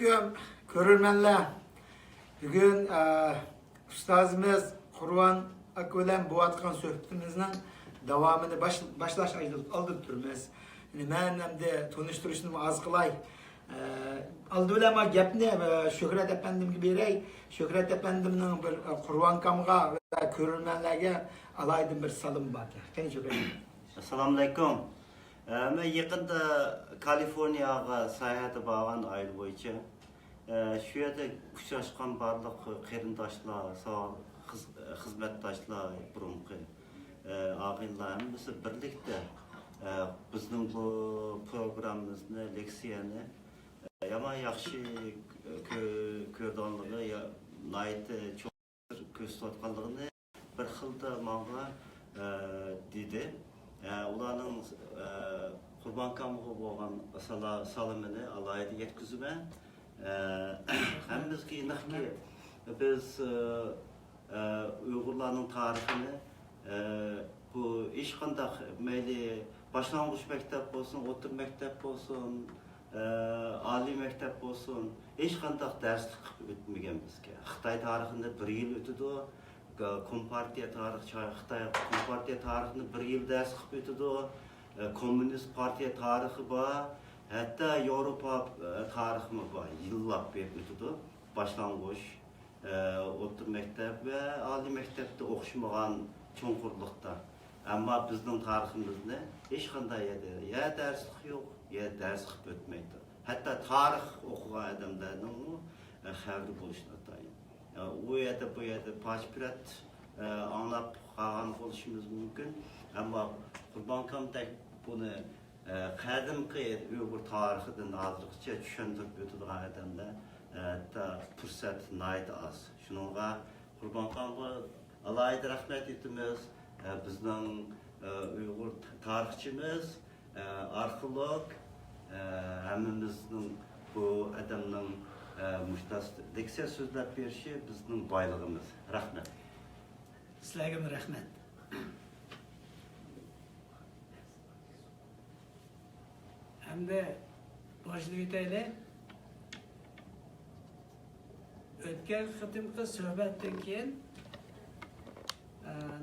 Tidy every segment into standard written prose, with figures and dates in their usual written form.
Assalamualaikum görürmenler. Bugün ustazımız Kurvan Akılan bu atkan sohbetimizin devamını başlaş aldık durumuz. Yani ben hem de tanıştırışını az kılay. Aldı öyle ama gepni Şöhret Efendim gibi rey. Şöhret Efendim'in bir Kurvan Kamıga ve görürmenlerge alaydım bir salım var. Kendi Şöhret. Assalamualaikum. Ben yakında Kaliforniyaga seyahate bağlan ayıl boyunca şu yerde uçuşkan barlık qerindaşlar, hizmetdaşlar, burunqi ağaylarımız birlikte bizning bu programımızı, leksiyani yaman yaxshi ko'rganligi, nayt çok ko'rsatganligini bir xilda manga dedi. Ularning Qurban Kamıga bo'lgan salomini alayda yetkazibman. Hammamizga aniqki biz Uyg'urlarning tarixini bu hech qanday mayli boshlang'ich maktab bo'lsin, o'rta maktab bo'lsin, oliy maktab bo'lsin, hech qanday darslik qilib o'tmaganmizga. Xitoy tarixini 1 yil o'tdi. Kompartiya tarixi, Xitoy Kompartiya tarixini 1 yil ders qilib o'tdi. Komünist partiya tarixi bor, hatta Yevropa tarixi bor. Yillab berib o'tdi. Boshlang'ich, o'rta maktab va oliy maktabda o'qishmagan cho'nqurlikda. Ammo bizning tariximizni hech qanday ya darslik yo'q, ya dars qilib o'tmaydi. Hatta tarix o'qigan odamlarning xavri bo'lishini atayin. Bu yerda bu yerda pasport anlab qolgan bo'lishimiz mumkin. Ammo Qurban Kamıdak buni qadimgi Uyg'ur tarixidan hozirgacha tushuntirib o'tadigan odamlar fursat nayt az. Shunga Qurban Kamıga alayda rahmat aytamiz. Bizning Uyg'ur tarixchimiz, arxeolog, hammamizning bu odamning mushtas leksiya so'zlab berishi bizning boyligimiz. Rahmat. Sizlarga rahmat. Hamda boshlayib o'taylik. O'tgan qitimqi suhbatdan keyin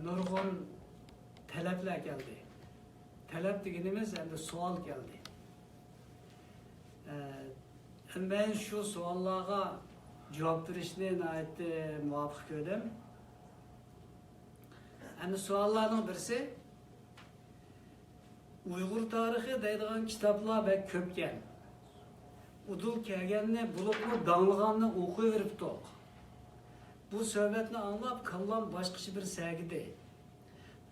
nurg'un talablar keldi. Talab deganimiz endi savol keldi. Ben şu savollarga javob berishni nihoyatda muvofiq ko'rdim. Endi savollarning birisi Uyg'ur tarixi deydigan kitoblar bek ko'pkan. Udul kelganni, bulubni danglaganni o'qiyveribdik. Bu suhbatni anglab kallam boshqacha bir sagidi.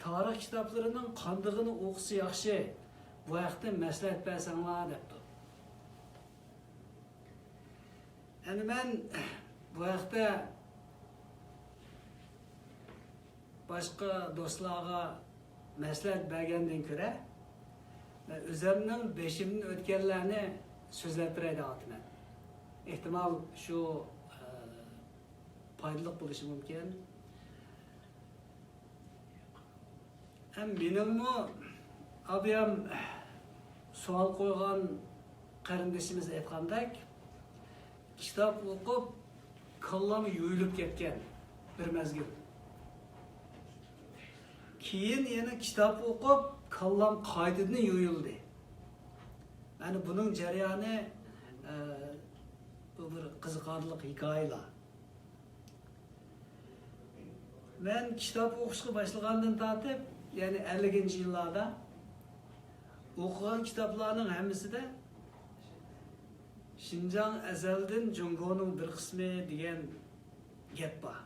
Tarix kitoblarining qandig'ini o'qisa yaxshi. Bu haqda maslahat bersanglar debdi. Yani ben bu hafta başka dostlarga maslahat bergenden ko'ra ve üzerinden beşimnin o'tganlarini so'zlab beraydi atman. Ehtimal şu foydali bo'lishi mumkin. Hem benimmi abiyam savol qo'ygan qarindoshimiz aytgandek kitap o'qib kallam yo'yilib ketgan bir mezgil. Keyin yana kitap o'qib kallam qaytadan yo'yildi. Yani bunun jarayoni bu bir qiziqarli hikoyalar. Ben kitap o'qishga boshlagandan tortib, yani 50-yillarda o'qigan kitoblarning hammasida Şinjan ezelden Jungo'nun bir kısmı diyen gap var.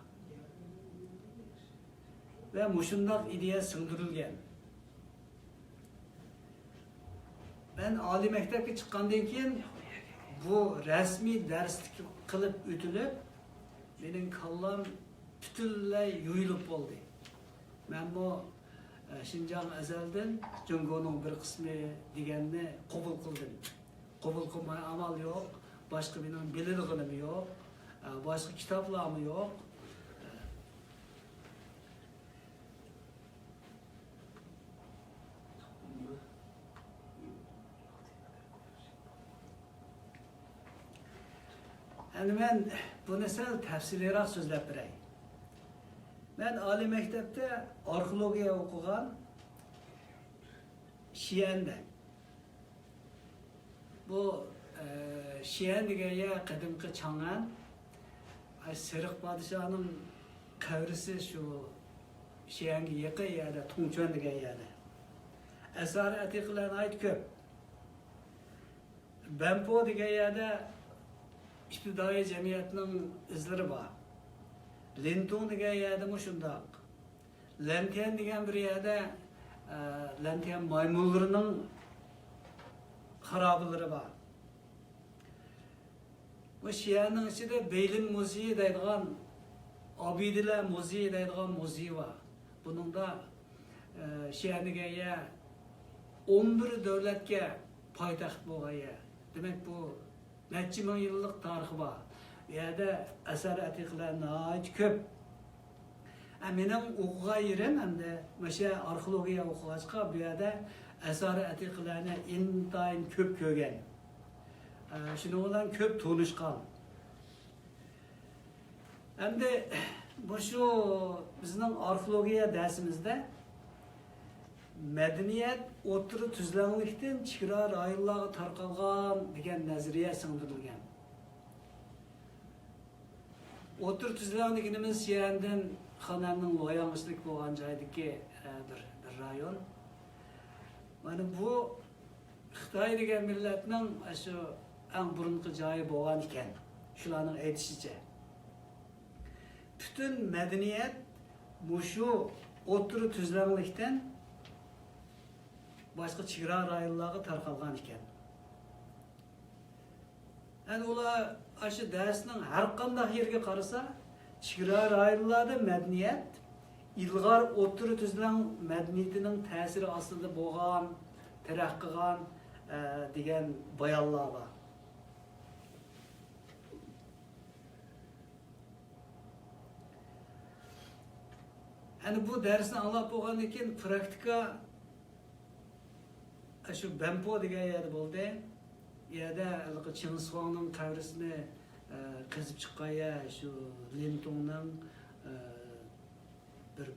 Ve muşundak ideya sığdırılgan. Ben Ali mektepke çıkkandan keyin bu resmi derslik kılıp ütülüp benim kallam bütünley yuyulup oldu. Ben bu Şinjan ezelden Jungo'nun bir kısmı diyenini kabul kıldım. Kabul kılmaya amal yok, başka benim bilirliğim yok, başka kitaplarım yok. Endi men buni sal tafsiliyroq so'zlab beray. Men oliy maktabda arxeologiya o'qigan Şiyanda. Bu Şiyan degan yer qadimgi Chang'an, Seriq podshoning qabrisi shu Şiyanga yaqin yerda, Tongchuan degan yerda. Asar atiqlarni ayt ko'p. Bampo degan yerda ibtidoiy jamiyatning izlari bor. Lintong degan yerda shundoq. Lantian degan bir yerda Lantian maymunlarining xarobalari bor. Bu Şiyanning ichida Beylin muzeyi deydigan, Obidilar muzeyi deydigan muzey bor. Buningda Şiyan degan yer 11 davlatga poytaxt bo'lgan yer. Demak bu necha ming yillik tarixi bor. Bu yerda asar atiqlar nihoyat ko'p. Mening o'qigan yerim hamda o'sha arxeologiya o'qig'achqa bu yerda asar atiqlarni intayin ko'p ko'rgan. Shuning bilan ko'p tanishgan. Endi bu shu bizning arxeologiya darsimizda madaniyat o'tiri tuzlanlikdan chegara rayonlarga tarqalgan degan nazariya singdirilgan. O'tir tuzlanligimiz Şiyandan Xananning loyanmışlik bo'lgan joydagi bir rayon. Mana bu Xitoy degan millatning shu eng burunqi joyi bo'lgan ekan. Shularning aytishicha. Bütün madaniyat mushu o'tir tuzlanlikdan boshqa chegara rayonlarga tarqalgan ekan. Yani ular aşı dersinin her qanday yerga qarasa, chegara rayonlarda madaniyat ilg'or o'tiri tuzlan madaniyatining ta'siri ostida bo'lgan, taraqqiygan degan bayonlar bor. Yani bu dersni anlab bo'lgandan keyin praktika shu Bampo degan yer bo'ldi. Yerda Ching'iz Xonning qabrisini qazib chiqqan yer shu Lintongning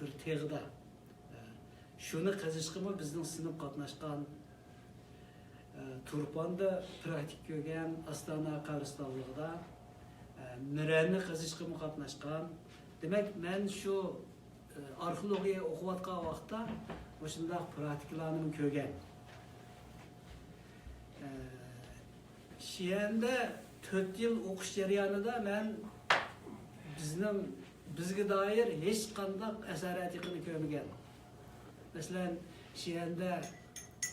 bir teg'ida. Shuni qazishqimi bizning sinib qatnashgan, Turponda praktik ko'rgan Astana qabristonligida Miranni qazishqimi qatnashgan. Demak, men shu arxeologiya o'qiyotgan vaqtda o'shunday praktikalarni ko'rgan. Şiyanda 4 yıl o'qish jarayonida men bizga doir hech qanday asariyatini ko'rmagan. Masalan, Şiyanda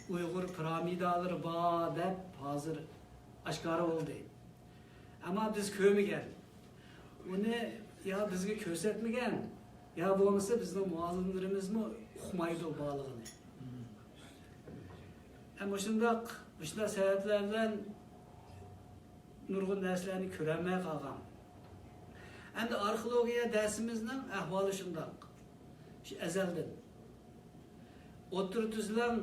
Uyg'ur piramidalari bor deb hozir oshkora bo'ldi. Ammo biz ko'rmagan. Uni ya bizga ko'rsatmagan, ya bo'lmasa bizning muallimlarimizmi uqmaydi borlig'ini. Ammo shunday sabablardan nurg'un narsalarni ko'rolmay qolgan. Endi arxeologiya darsimizning ahvoli shundoq. Shu azaldan o'tir tuzlan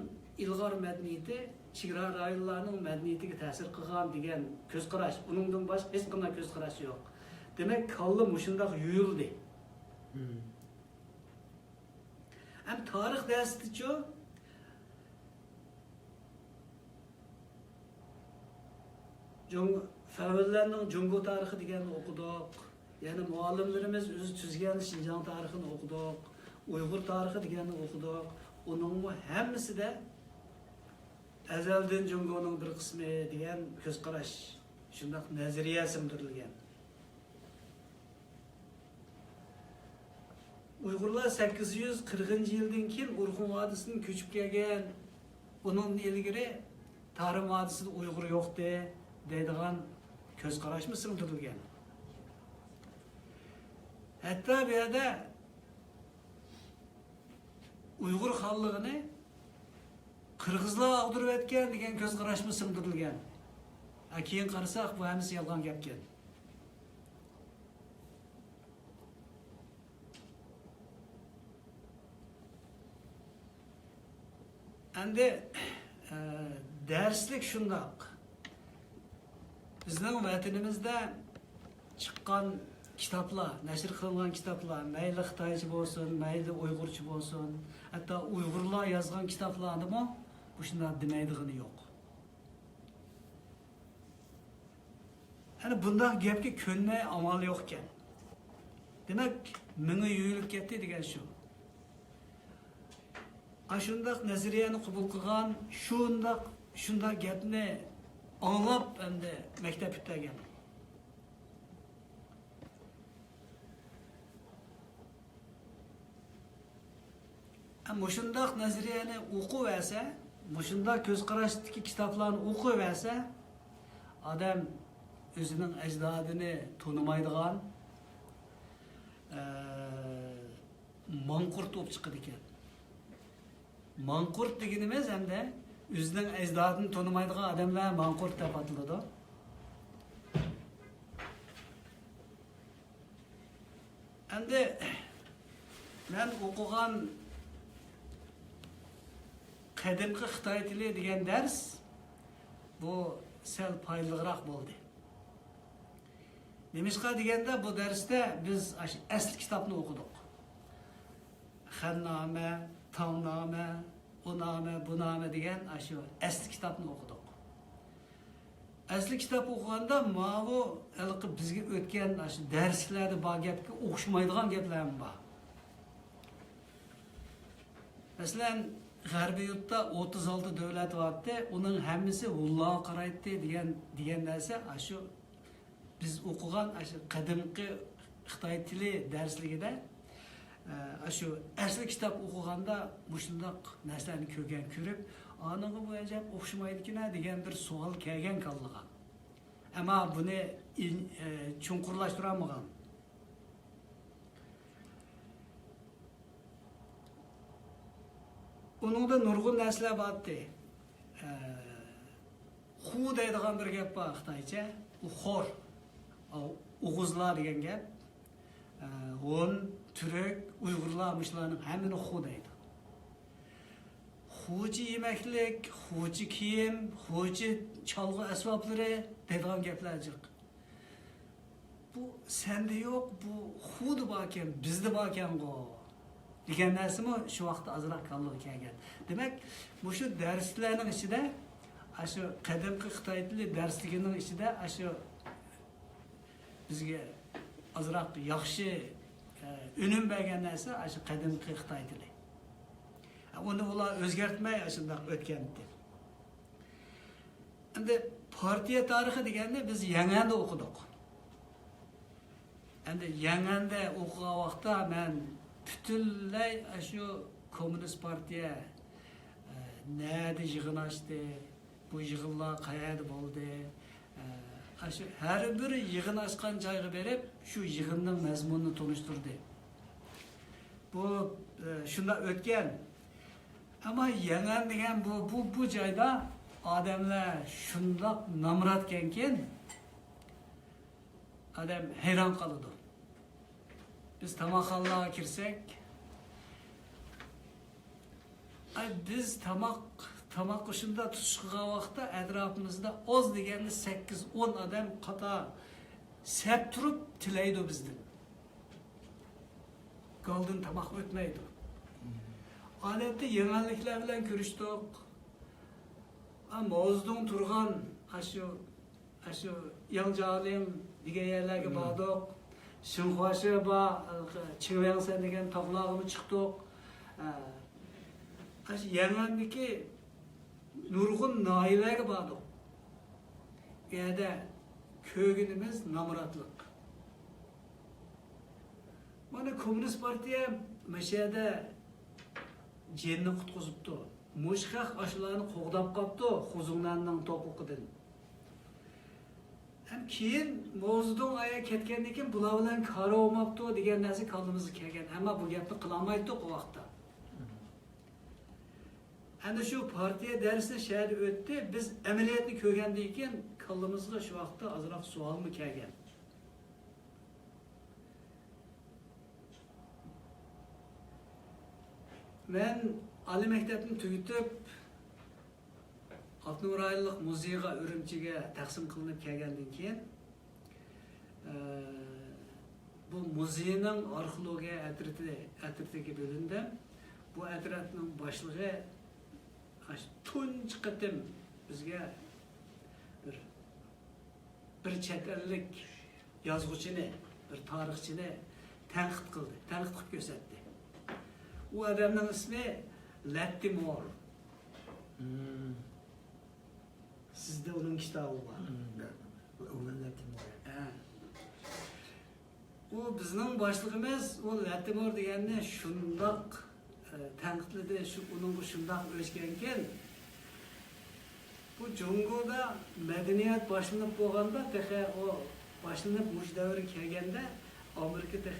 ilg'or madaniyati chegara rayonlarning madaniyatiga ta'sir qilgan degan ko'z qarash, uningdan boshqa hech qanday ko'z qarash yo'q. Demak, kallam shundoq yuyildi. Ham tarix darsida-chi Fəvəllərinin Cungo tarixi deganini o'qidik. Yani muallimlərimiz o'zi tuzgan Şinjan tarixini o'qidik. Uyg'ur tarixi deganini o'qidik. Uning hammasida azaldan Jungoning bir qismi degan ko'z qarash, shunday nazariya singdirilgan. Uyg'urlar 840-yildan keyin Urxun vodisidan ko'chib kelgan. Uning ilgari Tarim vodisida Uyg'ur yo'qdi deydigan ko'z qarash mı singdirilgan. Hatta bu yerda Uyg'ur xonligini Qirg'izlar og'dirib o'tgan degan ko'z qarash mı singdirilgan. Keyin qarasak bu hammasi yolg'on gapkan. Endi derslik shundoq. Bizning vatanimizda chiqqan kitaplar, nashr qilingan kitaplar, mayli Xitoycha bo'lsin, mayli Uyg'urcha bo'lsin, hatto Uyg'urlar yozgan kitaplarnimi bu shunday demaydigani yo'q. Yani bunday gapga ko'nmay amal yo'q ekan. Demak, mingi yuyilib ketdi degan shu. Ashundaq nazariyani qabul qilgan, shunday gapni anglab endi maktab bitgan. Mushundaq nazariyani o'qiversa, mushundaq ko'z qarashdagi kitoblarni o'qiversa, odam o'zining ajdodini tonimaydigan manqurt bo'lib chiqadi ekan. Manqurt deganimiz hamda o'zining ajdodini tonimaydigan odamlar manqurt deb ataladi. Endi men o'qigan qadimgi Xitoy tili degan dars bu sel foydaliroq bo'ldi. Nemishqa deganda bu darsda biz asli kitobni o'qidik. Xannoma, Tongnoma, Unoma, Bunoma degan shu asli kitobni o'qidik. Asli kitob o'qiganda bu bizga o'tgan shu darslarda bor gapga o'xshamaydigan gaplar bor. Masalan, G'arbiy yurtda 36 davlat vardı, onun hammasi Allohga qaraydi degan narsa shu biz o'qigan shu qadimgi Xitoy tili darsligida shu asli kitob o'qiganda mushundaq narsalarni ko'rib, aniga bu ajab o'xshamaydi-ku degan bir savol kelgan kalliga. Ammo buni chunqurlashtirolmagan. Onun da nurgun narsalar bordi. Xu deydigan bir gap bor Xitoycha. U xor. O'g'izlar degan gap. Hun, Türk, Uyg'urlar mushlarning hammani xu deydi. Xuchi yemeklik, xuchi kiyim, xuchi chalg'i asboblari deydigan gaplar jiq. Bu sende yo'q, bu xudi bor ekan, bizda bor ekan-ku. degan narsami shu vaqtda ozroq kalliga kelgan. Demak, shu darslarning ichida, shu qadimgi Xitoy tili darsligining ichida shu bizga ozroq yaxshi unum bergan narsa shu qadimgi Xitoy tili. Uni ular o'zgartmay shunday o'tgandi. Endi partiya tarixi deganda biz Yanganda o'qidik. Endi Yanganda o'qigan vaqtda men butunlay shu Kommunist partiya nerede yig'in açtı, bu yig'inlar qayerda bo'ldi, shu har bir yig'in açgan joyga berib, shu yig'inning mazmunini tanishtirdi. Bu shunda o'tgan. Ama Yangan degan bu joyda odamlar shundoq namratgankin, adam hayron qoladi. Biz tamoqxonalarga kirsak, biz tamoq shunda tutishgan vaqtda atrofimizda oz deganda 8-10 odam qator sap turib tilaydi bizdan. Goldan tamoq o'tmaydi. Odatda yangiliklar bilan ko'rishdik. Mo'zdun turgan shu Yangjalim degan yerlarga bordik. Şinxuaşı ba, Çivyangsan degan tog'larga chiqdik. Yangandagi nurg'un noilaga bordik. Bu yerda ko'rganimiz namratlik. Mana Kommunist partiya mashada jenni qutqizibdi. Mushqaq ashlarni qo'g'dab qopdi Xuzunglarning to'piqidan. Hem keyin mavzudan aya ketgandan keyin bular bilan qara olmabdi degan narsa qalbimizga kelgan. Ammo bu gapni qila olmaydik o vaqtda. Endi shu partiya darsi shahar o'tdi, biz amaliyotni ko'rgandan keyin qalbimizga shu vaqtda ozroq savolmi kelgan. Men oliy maktabni tugatib Altınuraylık muzeyga Ürümchiga taqsim qilinib kelgandan keyin muzeyinin arxeologiya ətritiga bölündüm. Bu ətratning boshlig'i tunji qatim bizga bir chet ellik yozuvchini, bir tarixchini tanqid qildi, tanqid qilib ko'rsatdi. U odamning ismi Lattimore. Sizda uning kitobi bor. U bizning boshlig'imiz, u Lattimore deganni shundoq tanqidladi, uning shundoq o'lishgankin. Bu Jungoda madaniyat boshlanib bo'lganda, o boshlanib mush davri kelganda Amerikalik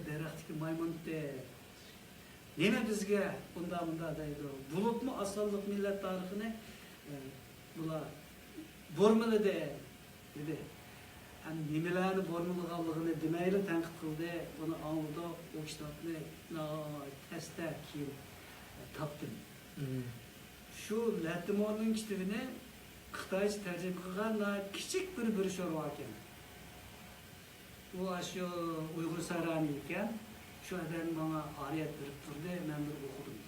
daraxtdagi maymunni nima bizga bunda deydi. Bulutmu asonliq millat tarixini bular bormiladi dedi. Hani nimalarni bormilganligini demayli tanqid qildi. Buni oldi, o kitobni testa keyin topdim. Shu Lattimorening kitobini Xitoycha tarjima qilgan kichik bir broshur ekan. U shu Uyg'ur sarani ekan. Shu adam bana oriyat berib turdi, men bir o'qidim.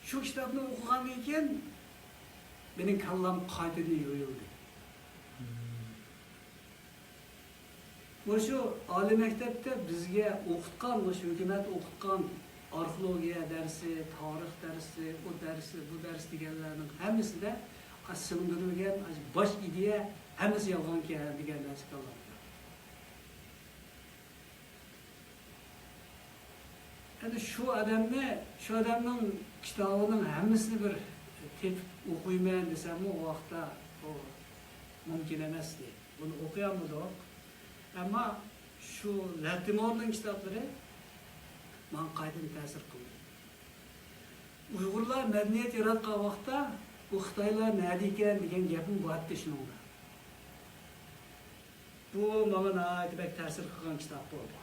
Shu kitobni o'qigandan keyin mening kallam qaytadan yo'yildi. Shu oliy maktabda bizga o'qitgan, shu hukumat o'qitgan arxeologiya darsi, tarix darsi, bu dars deganlarning hammasida singdirilgan bosh ideya hammasi yolg'on degan narsa qoldi. Yani şu adamның kitabının hammasini bir tepib o'qiyman desam, o vaqtda o mumkin emas edi. Buni o'qiyolmadik. Ammo shu Lattimorening kitoblari men qaydan ta'sir qildi. Uyg'urlar madaniyat yaratgan vaqtda bu Xitoylar nima ekan degan gapim bor edi shuningda. Bu menga nihoyat ta'sir qilgan kitob bo'ldi.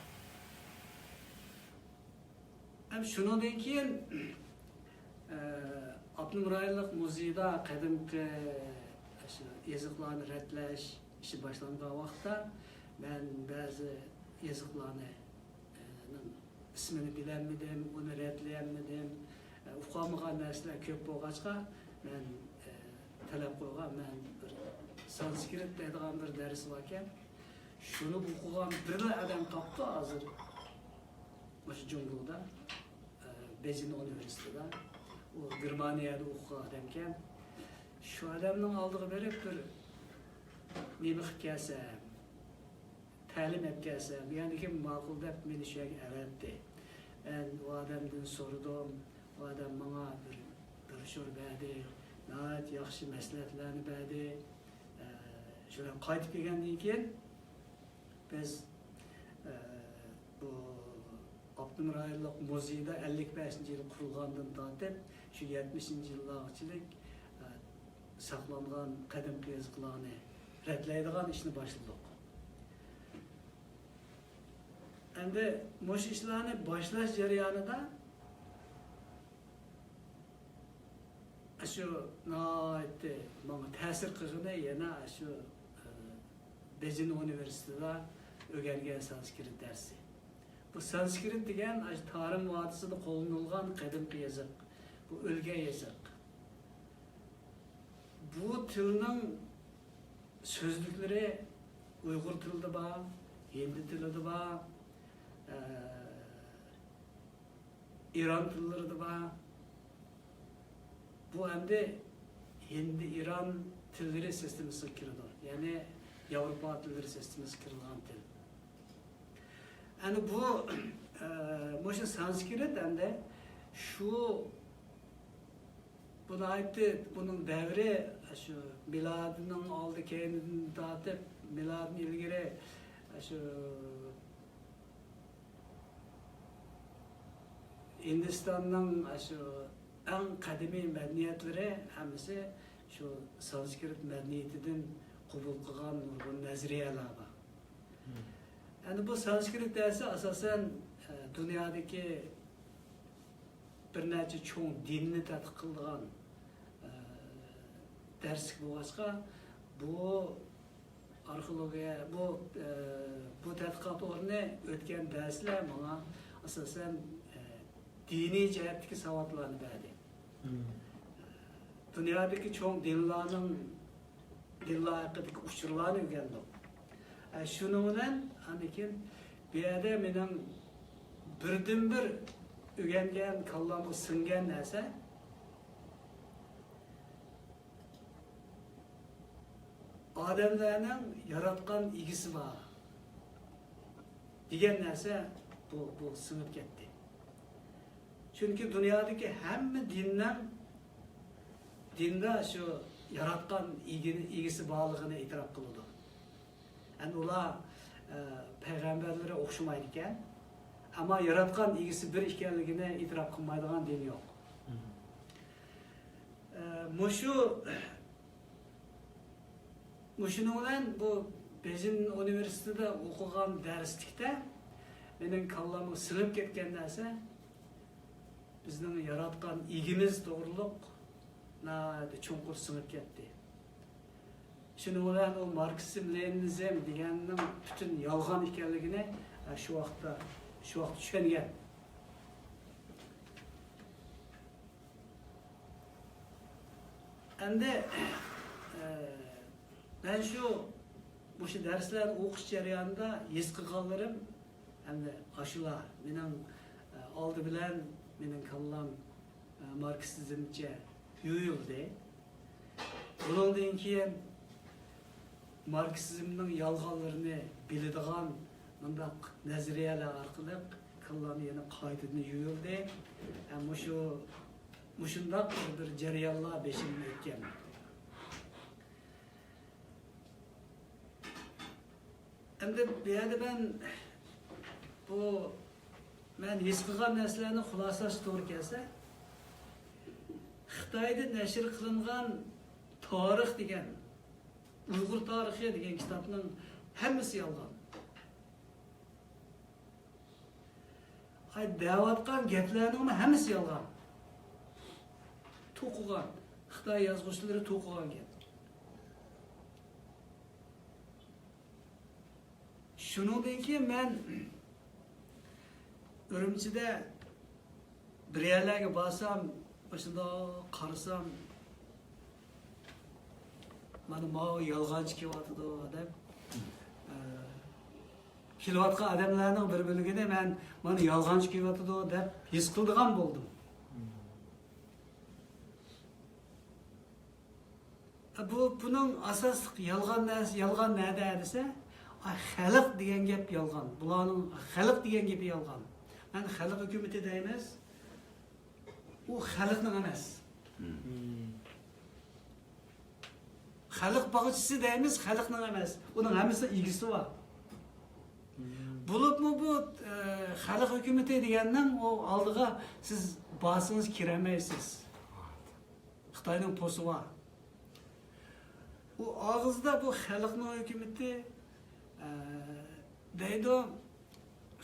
Hem shundan keyin Abdulmurayillik muzeyda qadimgi yozuqlarni ratlash ishi boshlangan vaqtda men ba'zi yozuqlarni ismini bilolmadim, uni ratlayolmadim. Uqolmagan narsalar ko'p bo'lg'achqa men talab qo'ygan, men bir sanskrit deydigan bir dars bor ekan. Shuni o'qigan bir odam topdi hozir. O'sha Jungoda Beijing Üniversitesi'de, o Germaniyada o'qigan adam ekan. Shu odamning oldiga berib bir nima qilib kelsam, ta'lim etib kelsam, ya'ni kim ma'qul deb meni shu yerga avatdi. Men u odamdan so'radim, u odam menga bir broshur berdi, nihoyat yaxshi maslahatlarni berdi. Shundan qaytib kelgandan keyin biz bu Abdulmurayillik muzeyda 55-yil qurilgandan tortib, shu 70-yillargacha saqlangan qadimgi yozuqlarni ratlaydigan ishni boshladik. Endi mush ishlarni boshlash jarayonida shu nihoyatda menga ta'sir qilgani yana shu Beijing Üniversitesida o'rgangan sanskrit darsi. Bu sanskrit degan Tarim vodisida qo'llanilgan qadimgi yozuq. Bu o'lgan yozuq. Bu tilning so'zliklari Uyg'ur tilida bor, Hindi tilida bor, İran tillarida bor. Bu endi Hindi-İran tilleri sistemasiga kirdi. Ya'ni Yevropa tilleri sistemasiga kirgan til. Yani bu sanskrit endi buna aytdi, bunun davri shu milodining oldi keyinidan tortib, miloddan ilgari shu Hindistonning shu eng qadimiy madaniyatlari hammasi shu sanskrit madaniyatidan qabul qilgan nurg'un nazariyalar bor. Yani bu sanskrit dersi asasen dünyadaki bir neçe çoğun dinini tadqiq qilgan ders bo'lg'achqa bu arxeologiya bu tədqiqat ornu ötken dərslər bana asasen dini cəhətdəki savadlarını verdi. Dünyadaki çoğun dinlerin hakkındaki uçurlarını öğrendim. Şununla anikin bir yerde benim birden bir öğrengen, kallamı singen neyse adamlarının yaratkan ilgisi var. Diyen neyse bu sınıp gitti. Çünkü dünyadaki hem dinde şu yaratkan ilgisi bağlılığını itiraf kıldı. Yani ola peygamberlere okşumaydıken ama yaratkan ilgisi bir işkenliğine itiraf kılmaydıgan din yok. Muşununla bu bizim üniversitede okugan derslikte benim kallamı sınıp ketken derse bizden yaratkan ilgimiz doğruluk çonkur sınıp ketdi. Şununla o Marksizm, Leninizm deganning bütün yalgan ekanligini şu vaqtda tushungan. Endi ben şu dersler o'qish jarayonida his qilganlarim endi ashular mening oldi bilan mening kallam marksizmcha yuyildi. Bundan keyin Marksizmning yalganlarini biladigan bundaq nazariyalar orqali kallam yana qaytadan yuyildi. Mushundaq bir jarayonlar beshimda o'tgan. Endi bu yerda men his qilgan narsalarni xulosalash to'g'ri kelsa, Xitoyda nashr qilingan tarix degan, Uyg'ur tarixi degan kitobning hammasi yolg'on. Deyotgan gaplarning hammasi yolg'on. To'qigan, Xitoy yozuvchilari to'qigan gap. Shuningdan keyin men Ürümçide bir yerlerge barsam, başında qarasam, mana yalğancı kelyapti deb kelayotgan odamlarning bir bo'lagida men mana yalğancı kelyapti deb his qildigan bo'ldim. Buning asosli yalğan nada desa, xalq degan gap yalğan. Bularning xalq degan gapi yalğan. Ben xalq hükümeti deymiz, o xalqning emas. Xalq bağışçısı deymiz, xalqning emas. Onun hammasi ilgisi var. Bulup mu bu xalq hükümeti degandan o aldığa siz basınız kiremeysiz. Xitoyning posu var. O ağızda bu xalqning hükümeti deydi.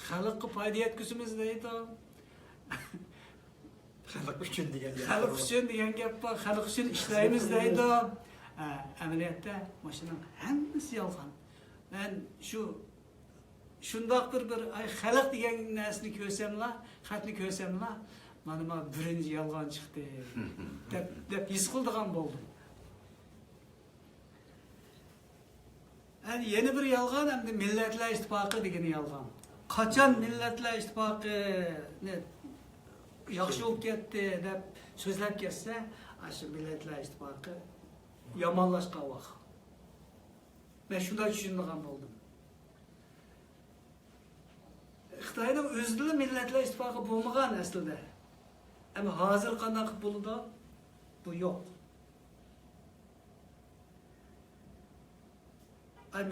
Xalqqa foyda yetkazamiz deydi. Xalq uchun degan gap. Xalq uchun degan gap bor, xalq uchun ishlaymiz deydi. Amaliyotda mashining hammasi yolg'on. Men shundoq bir xalq degan narsani ko'rsamlar, xatni ko'rsamlar, mana birinchi yolg'on chiqdi deb his qildigan bo'ldim. Yeni bir yolg'on hamda Millatlar Ittifoqi degan yolg'on. Qachon Millatlar Ittifoqini yaxshi bo'lib ketdi deb so'zlab ketsa, shu Millatlar Ittifoqi yomonlashgan vaqt. Men shunday tushunmagan bo'ldim. Xitoyning o'zida Millatlar Ittifoqi bo'lmagan aslida. Ama hozir qanday bo'ldi? Bu yo'q.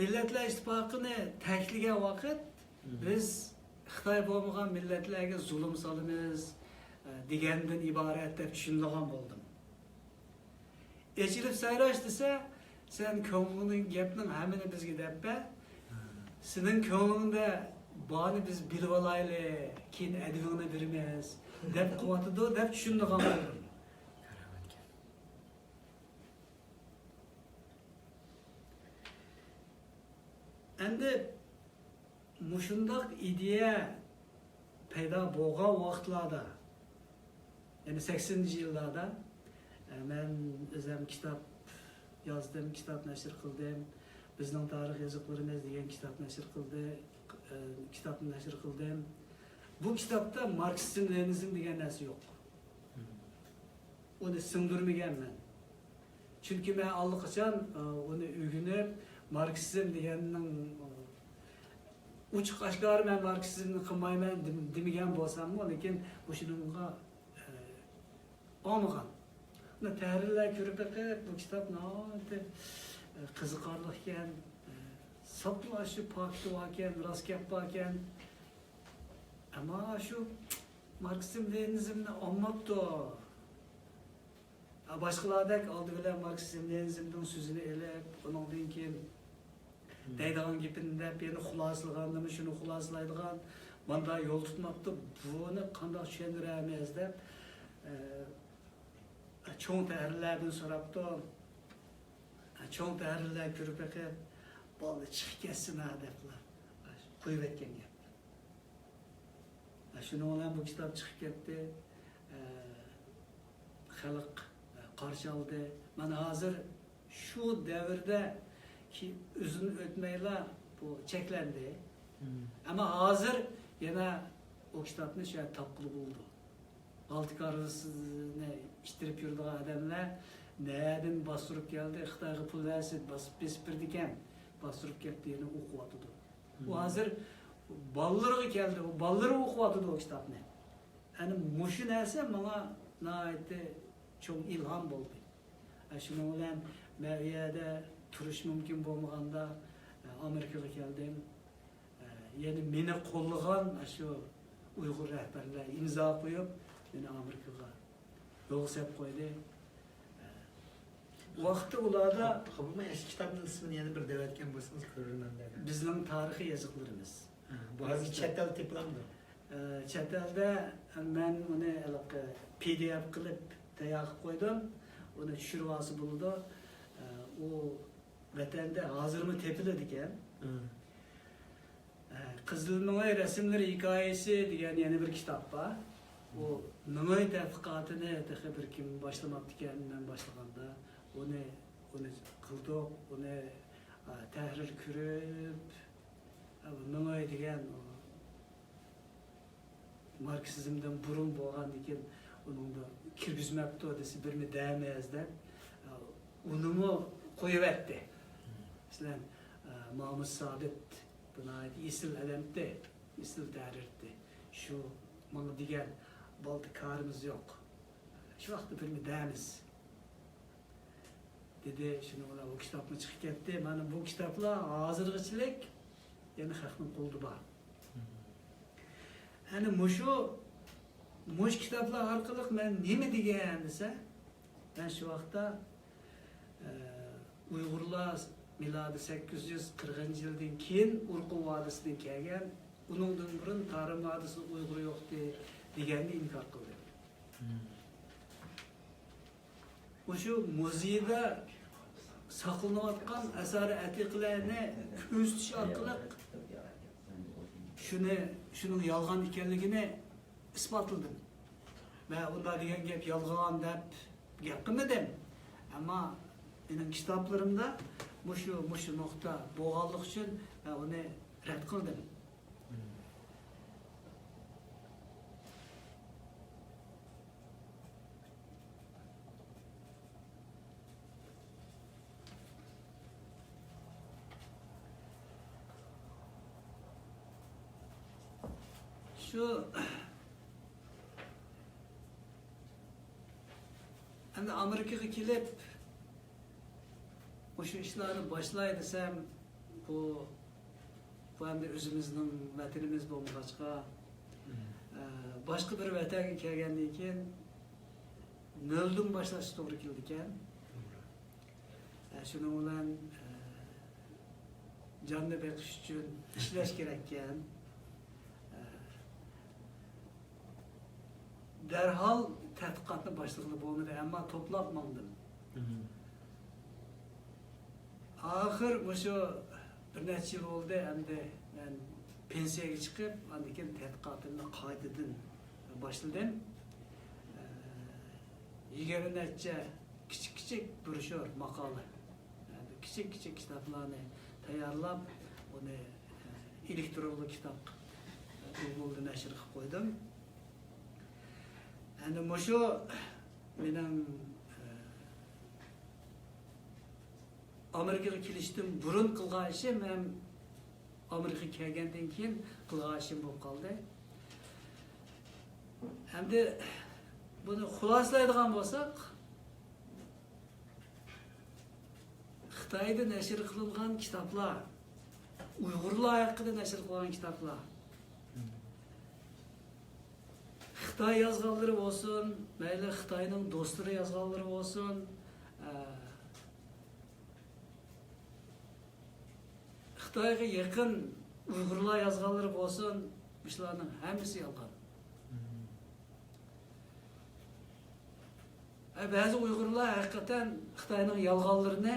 Millatlar Ittifoqini ta'kidlagan vaqt biz Xitoy bo'lmagan millatlarga zulm solamiz degandan iborat deb tushungan bo'ldim. Echilib sayrash desa, sen ko'ngling gapning hammani bizga debba, sening ko'nglingda bani biz bilib olaylik, keyin adibingni beramiz deb quvvatidi deb tushungan bo'ldim. Endi muşundaq ideya paydo bo'lgan vaqtlarda, yani 80-ci yıllarda ben özüm kitap yazdım, kitap neşir kıldım. Bizning tarix yazıklarımız degan kitap neşir kıldı, kitap neşir kıldım. Bu kitapta Marksizm, Leninizm degan narsa yo'q. Onu singdirmagan men. Chunki men allaqachon uni o'rganib, Marksizm deganning uch qashqari men Marksizmni qilmayman demagan bo'lsam-mu, lekin o'shunga olmagan. Buni tahrirlar ko'rib bakib, bu kitap nihoyatda qiziqarli ekan, saqlashi pokti bor ekan, rost gap bor ekan. Ammo shu Marksizm, Leninizmni olmabdi. Başqalardek oldi bilan Marksizm, Leninizmning so'zini elib, undan keyin deydigan gapini deb, beni xulosalagandimi, shuni xulosalaydigan, bunda yo'l tutmabdi. Buni qanday tushundiramiz deb cho'ng tahrirlardan so'rabdi. Cho'ng tahrirlar ko'rib bakib, bo'ldi chiqib ketsin deblar. Qo'yib aytgan gap. Shuni bilan bu kitap chiqib ketdi. Xalq qarshi oldi. Mana hozir shu davrda ki uzun o'tmayla bu cheklandi. Ama hozir yana o kitapni shu topqili bo'ldi. Altı karısını iştirip yurduğu adamlar nereden bastırıp geldi, Xitayga pul versin, basıp besipirdiken bastırıp kettiğini okuyatıdı. O hazır balları geldi, o balları okuyatıdı o kitapni. Yani muşu neyse bana naite çok ilham oldu. Şunun bilen Meviyede turuş mümkün olmaganda Amerika'ya geldim. Yani beni kollagan şu Uygur rehberler imza koyup beni Amerika'ya yol sep koydu. Vakti ularda Kabulma eski kitabın ismini yani bir devetken bulsanız görürüm ben. bizning tarixiy yazıklarımız. Bu hazır çetel tiplamdı. Çetelde ben onu PDF kılıp tayaq koydum. Onu düşürvası buldu. O vatanda hazırmı tepilediken. Qizil Nungay resimleri hikayesi degan yana bir kitap var. O Nungay tadqiqotini bir kim başlamaktiken ben başlaganda onu qildik, onu tahrir ko'rib, Nungay degan Marksizmdan burun bo'lgan ekan, uningda kirgizmabdi desa birni damayaz deb unimi qo'yib aytdi. Masalan, Mahmud Sabit buna isil alamdi, isil tahrirdi. Şu bana degan baldı karımız yok. Şu vaqtda birni damiz. Dedi, şunu o kitapni chiqib ketdi. Mana bu kitaplar hozirgachilik yana xalqning qo'lida bor. Yani muş kitaplar orqali men nima degan desa, ben şu vaqtda Uyg'urlar miladi 840 yıldan keyin Urqu vadisidan kelgan, uningdan burun Tarim vadisi Uyg'ur yo'qdi deganni inkor qildi. O'sha muzeyda saqlanayotgan asari atiqlarni ko'zitish orqali şunun yalgan ekanligini isbotladim. Ben unda degan gap yalgan deb gap qilmadim. Ama benim kitaplarımda muşu nokta boğallık için ben onu red kıldım. Şu hani Amerika'ya gelip şu işleri başlay desem bu hem de özümüzün vatanimiz bo'lmag'achqa başka bir vatanga kelgandan keyin noldan boshlash to'g'ri keldi ekan. Shuning bilan jonni beqish uchun ishlash kerak ekan. Derhal tadqiqotni boshlig'i bo'lmadi, ammo to'plab oldim. Ahir o'sha bir necha yil bo'ldi endi men pensiyaga chiqib andan keyin tadqiqotimni qaytadan boshladim. 20 necha kichik broshur maqola, kichik kitoblarni tayyorlab uni elektronli kitob Google'da nashr qilib qo'ydim. Endi shu mening Amerikaga kelishdim burun qilgan ishim, men Amerikaga kelgandan keyin qilgan ishim bo'lib qoldi. Endi buni xulosalaydigan bo'lsak, Xitoyda nashr qilingan kitoblar, Uyg'urlar haqida nashr qilingan kitoblar, Xitoy yozganlari bo'lsin, mayli Xitoyning do'stlari yozganlari bo'lsin, Xitoyga yaqin Uyg'urlar yozganlari bo'lsin, shularning hammasi yolg'on. Ba'zi Uyg'urlar haqiqatan Xitoyning yolg'onlarini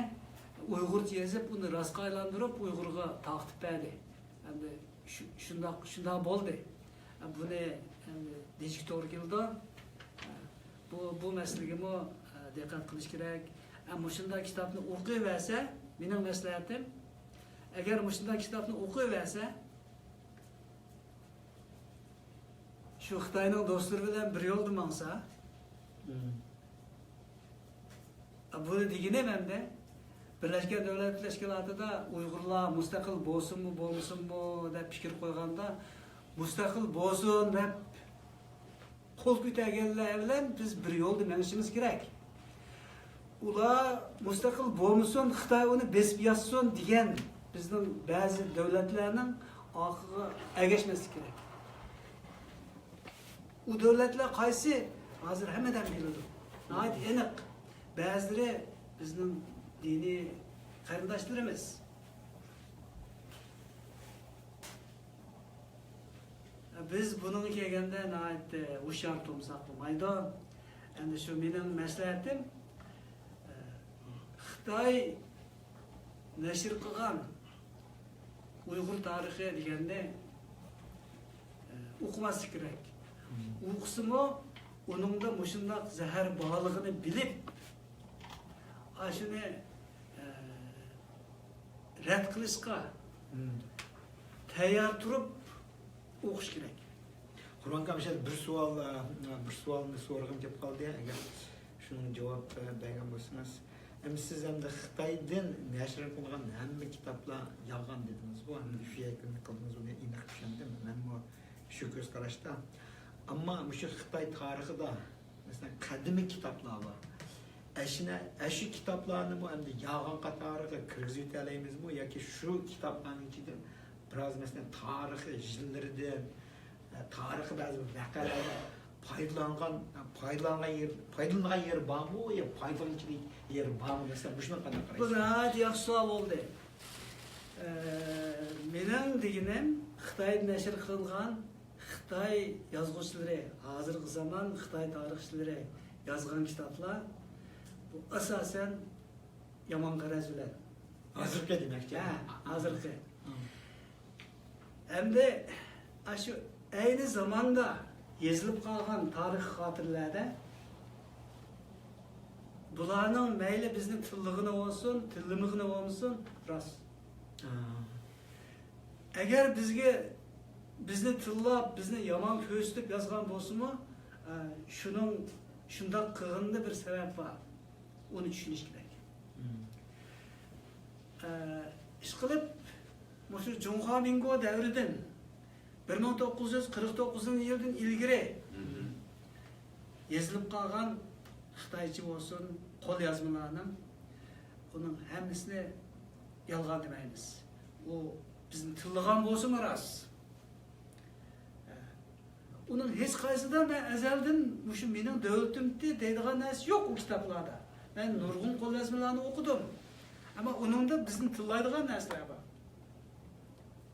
Uyg'urcha yozib, uni rostga aylantirib, Uyg'urga taqib berdi. Endi shunday bo'ldi. Buni nechik to'g'ri keldi? Bu masalaga diqqat qilish kerak. Ammo shunday kitobni o'qiyversa, mening maslahatim, agar shunday kitobni o'qiyversa, shu Xitoyning do'stlari bilan bir yo'lda mangsa, buni degani endi Birleşken Devletler Teşkilatı'da Uyg'urlar mustaqil bo'lsinmi, bo'lmasinmi deb fikr qo'yganda, mustaqil bo'lsin deb qo'l ko'targanlar bilan biz bir yo'lda menishimiz kerak. Ular mustaqil bo'lmasin, Xitoy uni besib yotsin degan bizning ba'zi davlatlarning oxiga ergashmaslik kerak. U davlatlar qaysi? Hozir hammadan biladi. Nəhayət aniq. Ba'zilari bizning diniy qarindoshlarimiz. Biz bunun kelganda nəhayət hushyor turmoq bo'lmaydi. Endi shu mening maslahatim, Xitoy nashr qilgan Uyg'ur tarixi deganda o'qimaslik kerak. O'qisimi, uningda mushundaq zahar borligini bilib, shuni rad qilishga tayyor turib o'qish kerak. Qur'on kamishal bir savolni so'rag'im kelib qoldi, agar shuni javob bergan bo'lsangiz. Siz hamda Xitoydan nashr qilingan hamma kitoblar yolg'on dedingiz. Bu hamda shu yakunda qildingiz, uni aniq tushundim. Men bu shu ko'z qarashda. Ammo shu Xitoy tarixida masalan qadimiy kitoblar bor. Shu kitoblarni bu hamda yolg'on qatoriga kirgizib o'talamizmi yoki shu kitoblarning ichida biroz masalan tarixi yillaridan tarixi ba'zi voqealarga foydalangan yer bormi yo foydalanuvchilik yer bormi desa, shuni qanday qaraysiz? Bu nihoyat yaxshi savol bo'ldi. Mening deganim, Xitoyda nashr qilingan Xitoy yozuvchilari, hozirgi zamon Xitoy tarixchilari yozgan kitoblar bu asosan yomon qaraz bilan. Hozirgi demakchi. Hozirgi. Endi shu ayni zamonda yezilib qolgan tarix xotirlarda bularning mayli bizning tillig'ini bo'lsin, tillimig'ini bo'lsin, rost. Agar bizni tillab, bizni yomon ko'rsatib yozgan bo'lsa-mu, shuning shunday qilganda bir sabab bor. Uni tushunish kerak. Ishqilib, shu Junxo Mingo davridan 1949-yildan ilgari yezilib qolgan Xitoycha bo'lsin, qo'l yozmalarning uning hammasini yolg'on demaymiz. U bizni tilligan bo'lsin rost. Uning hech qaysida men azaldan shu mening davlatimda deydigan narsa yo'q u kitoblarda. Men nurg'un qo'lyozmalarni o'qidim. Ammo uningda bizni tillaydigan narsalar bor.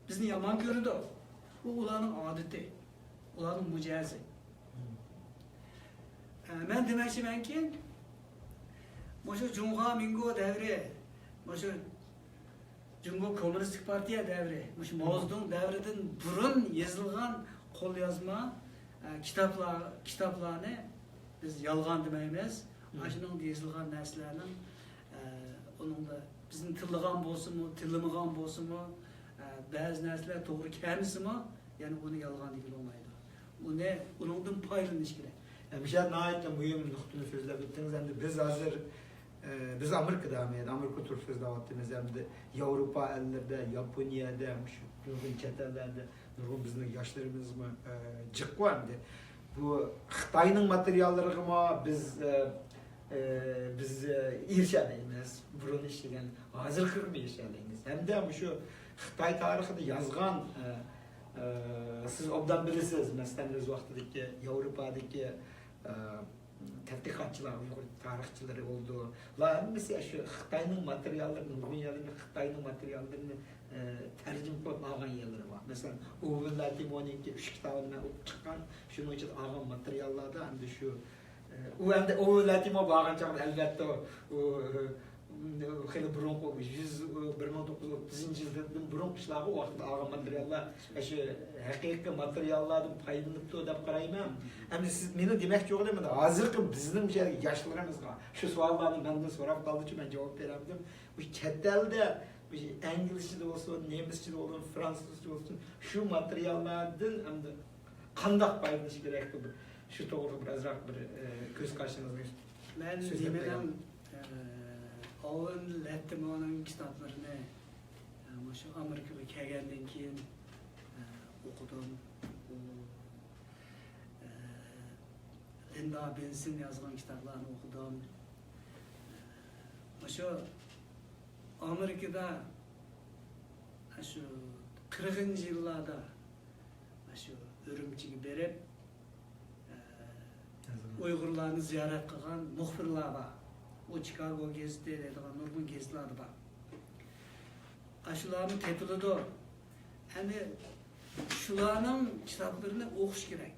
Bizni yomon ko'rdi. Bu ularning odati, ularning mujazi. Men demoqchimanki, shu Junxo Mingo davri, shu Cumhur Komünistik Partiya devri, Mozdun devrinden burun yazılgan qo'lyozma kitaplarını biz yalgan demeymiz. Aşının yazılgan neslerinin onun da bizim tıllıgan bolsun mu, tıllımagan bolsun mu, bazı nesler doğru kendisi mi, yani onu yalgan değil olmaydı. Bu ne, onun paylanış gerek. Müşahit nihayetinde mühim nuktunu sözler bittiniz. Hem de biz hazır biz Amerika'da mıyız? Amerika Türk davatımız hem de Avrupa ellerde, Japonya'da, şu nurgun çetellerde, nurgun bizim yaşlarımız mı cık var mı? Bu Xitay'ın materyalları mı biz irşadayız. Burun işleyen, hazır kırmı irşadayız. Hem de şu Xitay tarihinde yazgan siz obdan bilirsiniz. Mesela biz vaxtdaki Avrupa'daki tədqiqatçılar, Uyğur tarixçiləri oldu. Mesela şu Xitay'ın materyallarını, Runya'nın Xitay'ın materyallarını tercüme qilib algan yerleri var. Mesela Uğur Latimon'unki 3 kitabından çıkan şunun için algan materyallarda hem de şu Uğur Latimo bağlan çağında elbette xeyli burun qo'ymuş. 1930 yıldan burun qishlog'i vaqtida olgan materiallar, shu haqiqiy materiallardan foydalanibdi deb qarayman. Endi siz meni demoqchi bo'laman, hozirgi bizning yoshlarimizga shu savollarni mendan so'rab qoldi, men javob berardim. Bu chet elda inglizcha bo'lsin, nemischa bo'lsin, fransuzcha bo'lsin, shu materiallardan endi qanday foydalanish kerak deb shu to'g'ri birazroq bir ko'z qarshingizga Men demedim Owen Lattimon'un kitaplarını şu Amerika'ya geldiğinden keyin okudum. Linda Benson yazgan kitaplarını okudum. Şu Amerika'da şu 40. yıllarda şu Ürümçi'ye berip Uygurlarını ziyaret kılan muhbirler var. O Chicago gezdi, nurgun geziler var. Aşularını tepildi o. Yani şularının kitaplarını okuş gerek.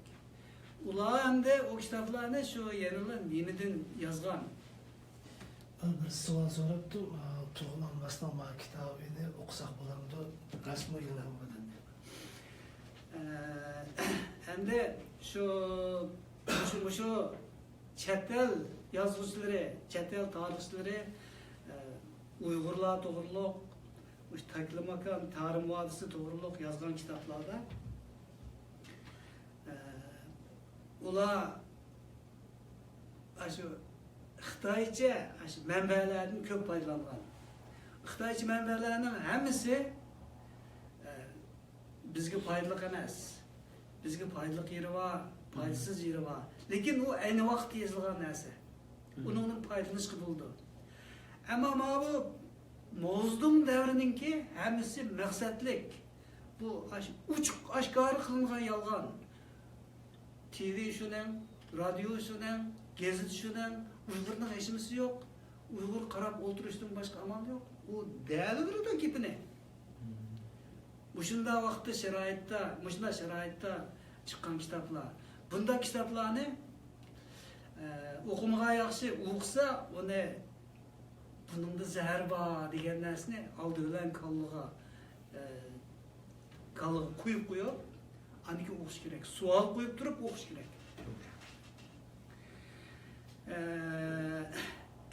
Ular hem de o kitaplarını şu yenilen yeniden yazgan. Bir savol so'rabdi, tug'ilmasdan bu kitobini o'qisak bo'ladimi? Rasmiy yo'llanmadan. Hem de şu chet el yazgıçları, chet el tarihçileri Uygurlar to'g'riliq, Taklimakan Tarım Vadisi to'g'riliq yazgan kitaplarda ular şu Xitoycha manbalardan ko'p foydalangan. Xitoycha manbalarning hammasi bizga foydali emas. Bizga foydali yeri bor, foydasiz yeri bor. Lekin u ayni vaqtda yozilgan narsa. Uningning foydalanish bo'ldi. Ammo bu Mozdun davrininki hammasi maqsadlik. Bu uchuq oshkora qilingan yolg'on. TV shuning, radio shuning, gazet shuning, Uyg'urning hechimisi yo'q. Uyg'ur qarab o'tirishdan boshqa amal yo'q. U dalildir gapini. Mushunda vaqtda sharoitda chiqqan kitaplar. Bunda kitaplarni o'qimaga yaxshi o'qisa, uni buningda zahar bor degan narsani oldi bilan qalliga qo'yib qo'yib, aniki o'qish kerak. Savol qo'yib turib o'qish kerak.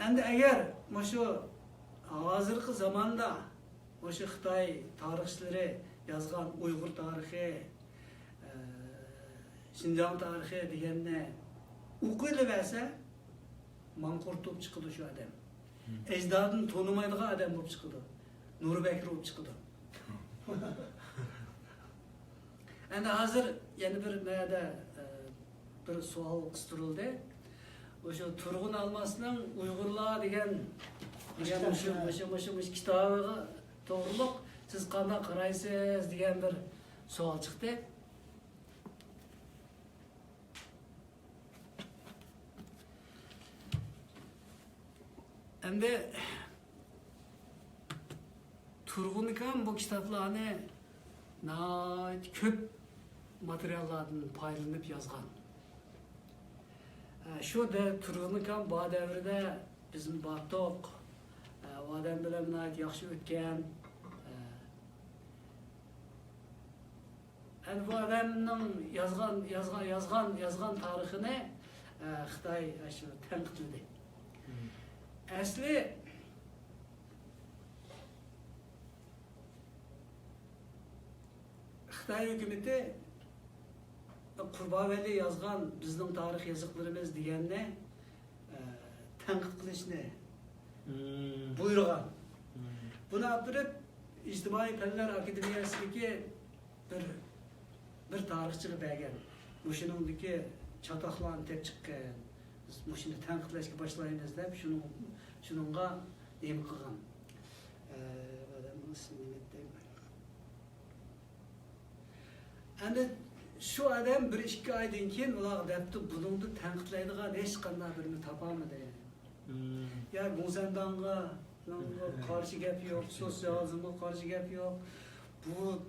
Endi agar shu hozirgi zamonda o'sha Xitoy tarixchilari yozgan Uyg'ur tarixi, Şinjan tarixi deganni o'qilib versa, manqurtib chiqadi shu odam. Ecdadını tanımaydigan adam bo'lib chiqadi. Nurbekir bo'lib chiqadi. Endi hozir yana bir nada bir savol qistirildi. O'sha Turg'un Almasning Uyg'urlar degan o'sha kitobiga to'g'riliq siz qanday qaraysiz degan bir savol chiqdi. Hem de Turg'unkan bu kitaplarni ko'p materiallardan foydalanib yozgan. Shu da Turg'unkan bu davrida bizim Batok, odam bilan yaxshi o'tgan, Yani bu adamın yazgan tarixini Xitay şu tanqidledi. Asli Xitay hükümeti Qurbaveli yazgan bizning tarix yazıqlarımız deganni tanqid qilishni buyurgan. Buni olib turib İctimai Fanlar Akademiyasidagi bir tarixchiga bergan. O'shaningdagi chatoqlarni tep chiqqan. Biz shuni tanqidlashga boshlaymiz deb shuningga nima qilgan. Odamning ismini aytmayman. Endi shu odam 1-2 oydan keyin ular debdi buningni tanqidlaydigan hech qanday birini topolmadi. Ya Muzandanga karşı gap yok, sosyalizmga karşı gap yok. Bu